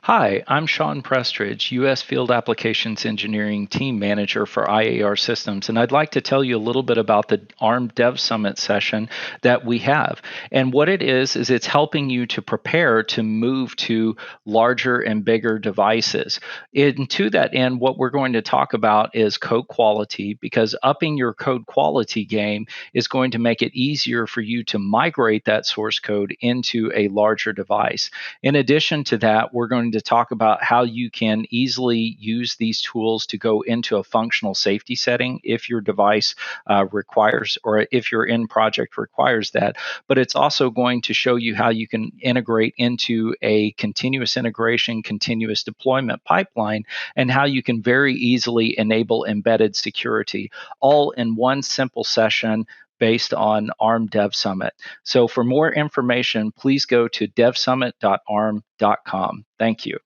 Hi, I'm Shawn Prestridge, U.S. Field Applications Engineering Team Manager for IAR Systems, and I'd like to tell you a little bit about the ARM Dev Summit session that we have. And what it is it's helping you to prepare to move to larger and bigger devices. And to that end, what we're going to talk about is code quality, because upping your code quality game is going to make it easier for you to migrate that source code into a larger device. In addition to that, we're going to talk about how you can easily use these tools to go into a functional safety setting if your device requires, or if your end project requires that. But it's also going to show you how you can integrate into a continuous integration, continuous deployment pipeline, and how you can very easily enable embedded security, all in one simple session based on ARM Dev Summit. So for more information, please go to devsummit.arm.com. Thank you.